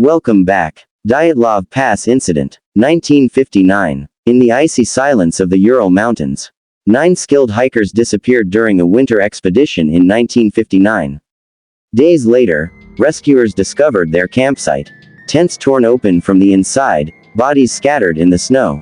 Welcome back. Dyatlov Pass Incident, 1959. In the icy silence of the Ural Mountains, 9 skilled hikers disappeared during a winter expedition in 1959. Days later, rescuers discovered their campsite. Tents torn open from the inside, bodies scattered in the snow,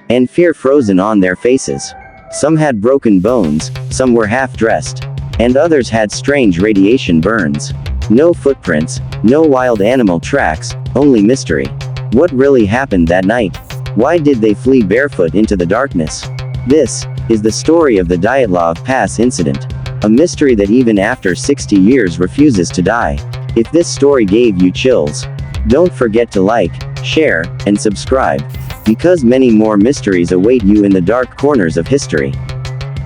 and fear frozen on their faces. Some had broken bones, some were half-dressed, and others had strange radiation burns. No footprints, no wild animal tracks, only mystery. What really happened that night? Why did they flee barefoot into the darkness? This is the story of the Dyatlov Pass Incident, a mystery that even after 60 years refuses to die. If this story gave you chills, don't forget to like, share, and subscribe, because many more mysteries await you in the dark corners of history.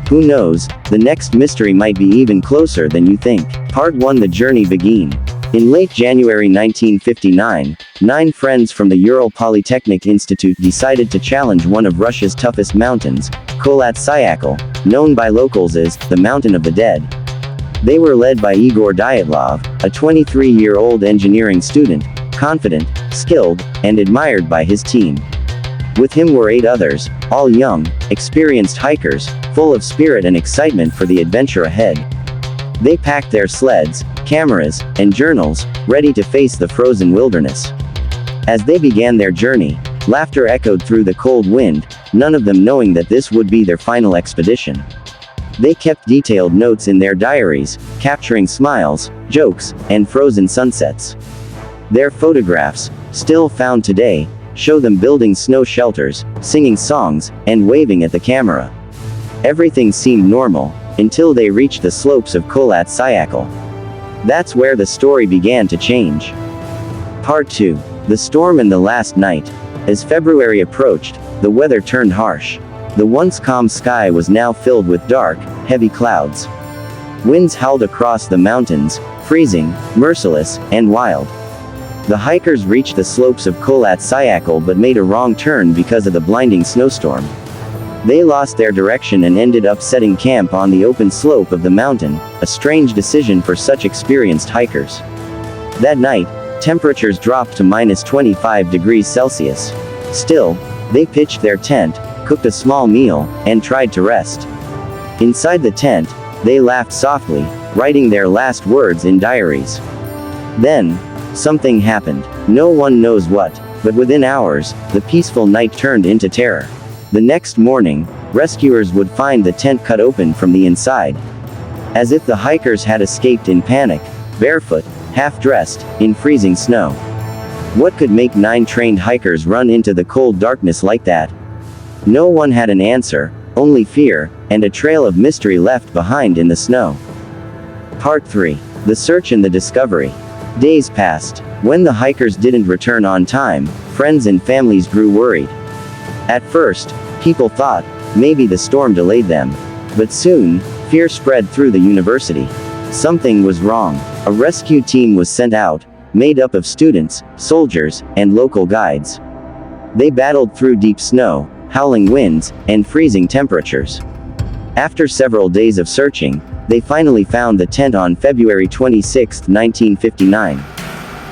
Who knows, the next mystery might be even closer than you think. Part 1. The journey began. In late January 1959, 9 friends from the Ural Polytechnic Institute decided to challenge one of Russia's toughest mountains, Kholat-Syakhl, known by locals as the Mountain of the Dead. They were led by Igor Dyatlov, a 23-year-old engineering student, confident, skilled, and admired by his team. With him were 8 others, all young, experienced hikers, full of spirit and excitement for the adventure ahead. They packed their sleds, cameras, and journals, ready to face the frozen wilderness. As they began their journey, laughter echoed through the cold wind, none of them knowing that this would be their final expedition. They kept detailed notes in their diaries, capturing smiles, jokes, and frozen sunsets. Their photographs, still found today, show them building snow shelters, singing songs, and waving at the camera. Everything seemed normal, until they reached the slopes of Kholat-Syakhl. That's where the story began to change. Part 2. The storm and the last night. As February approached, the weather turned harsh. The once calm sky was now filled with dark, heavy clouds. Winds howled across the mountains, freezing, merciless, and wild. The hikers reached the slopes of Kholat-Syakhl but made a wrong turn because of the blinding snowstorm. They lost their direction and ended up setting camp on the open slope of the mountain, a strange decision for such experienced hikers. That night, temperatures dropped to -25 degrees Celsius. Still, they pitched their tent, cooked a small meal, and tried to rest. Inside the tent, they laughed softly, writing their last words in diaries. Then, something happened. No one knows what, but within hours, the peaceful night turned into terror. The next morning, rescuers would find the tent cut open from the inside. As if the hikers had escaped in panic, barefoot, half-dressed, in freezing snow. What could make 9 trained hikers run into the cold darkness like that? No one had an answer, only fear, and a trail of mystery left behind in the snow. Part 3. The search and the discovery. Days passed. When the hikers didn't return on time, friends and families grew worried. At first, people thought, maybe the storm delayed them. But soon, fear spread through the university. Something was wrong. A rescue team was sent out, made up of students, soldiers, and local guides. They battled through deep snow, howling winds, and freezing temperatures. After several days of searching, they finally found the tent on February 26, 1959.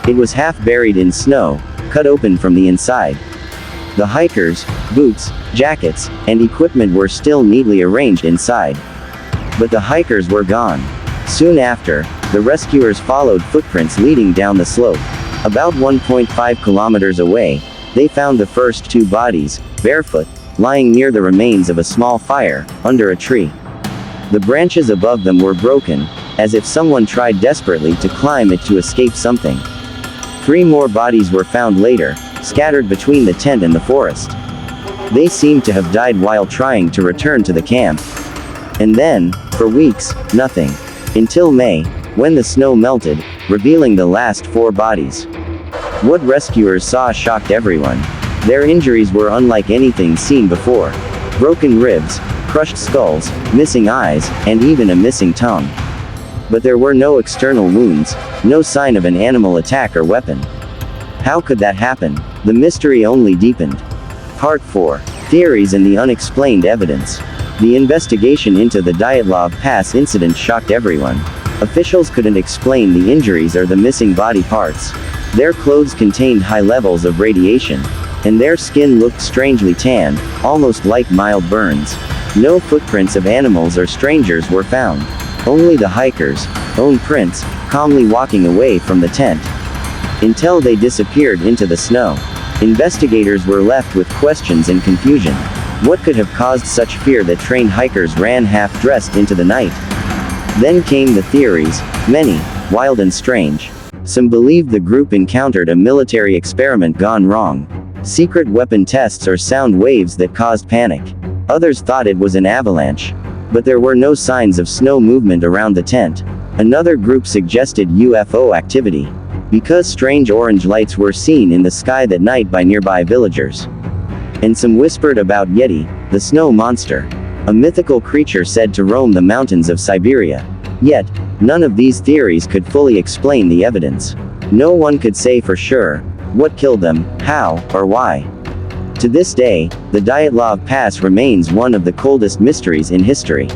It was half buried in snow, cut open from the inside. The hikers' boots, jackets, and equipment were still neatly arranged inside. But the hikers were gone. Soon after, the rescuers followed footprints leading down the slope. About 1.5 kilometers away, they found the first 2 bodies, barefoot, lying near the remains of a small fire, under a tree. The branches above them were broken, as if someone tried desperately to climb it to escape something. 3 more bodies were found later, scattered between the tent and the forest. They seemed to have died while trying to return to the camp. And then, for weeks, nothing. Until May, when the snow melted, revealing the last 4 bodies. What rescuers saw shocked everyone. Their injuries were unlike anything seen before. Broken ribs, crushed skulls, missing eyes, and even a missing tongue. But there were no external wounds, no sign of an animal attack or weapon. How could that happen? The mystery only deepened. Part 4. Theories and the unexplained evidence. The investigation into the Dyatlov Pass incident shocked everyone. Officials couldn't explain the injuries or the missing body parts. Their clothes contained high levels of radiation, and their skin looked strangely tanned, almost like mild burns. No footprints of animals or strangers were found. Only the hikers' own prints, calmly walking away from the tent. Until they disappeared into the snow. Investigators were left with questions and confusion. What could have caused such fear that trained hikers ran half-dressed into the night? Then came the theories, many, wild and strange. Some believed the group encountered a military experiment gone wrong. Secret weapon tests or sound waves that caused panic. Others thought it was an avalanche. But there were no signs of snow movement around the tent. Another group suggested UFO activity, because strange orange lights were seen in the sky that night by nearby villagers. And some whispered about Yeti, the snow monster, a mythical creature said to roam the mountains of Siberia. Yet, none of these theories could fully explain the evidence. No one could say for sure what killed them, how, or why. To this day, the Dyatlov Pass remains one of the coldest mysteries in history.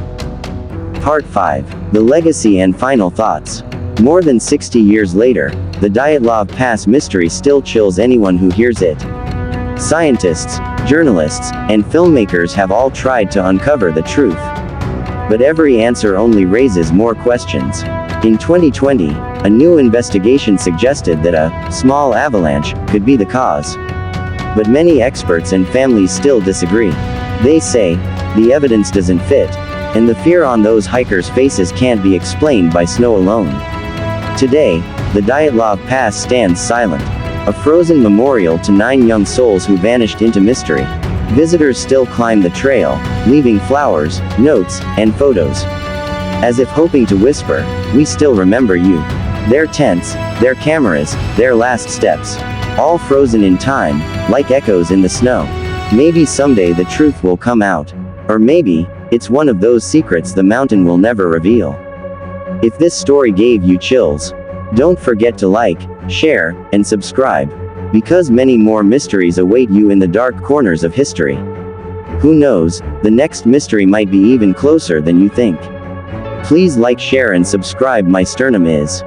Part 5. The Legacy and Final Thoughts. More than 60 years later, the Dyatlov Pass mystery still chills anyone who hears it. Scientists, journalists, and filmmakers have all tried to uncover the truth. But every answer only raises more questions. In 2020, a new investigation suggested that a small avalanche could be the cause. But many experts and families still disagree. They say, the evidence doesn't fit, and the fear on those hikers' faces can't be explained by snow alone. Today, the Dyatlov Pass stands silent, a frozen memorial to 9 young souls who vanished into mystery. Visitors still climb the trail, leaving flowers, notes, and photos. As if hoping to whisper, we still remember you. Their tents, their cameras, their last steps. All frozen in time, like echoes in the snow. Maybe someday the truth will come out. Or maybe, it's one of those secrets the mountain will never reveal. If this story gave you chills, don't forget to like, share, and subscribe. Because many more mysteries await you in the dark corners of history. Who knows, the next mystery might be even closer than you think. Please like, share, and subscribe. My sternum is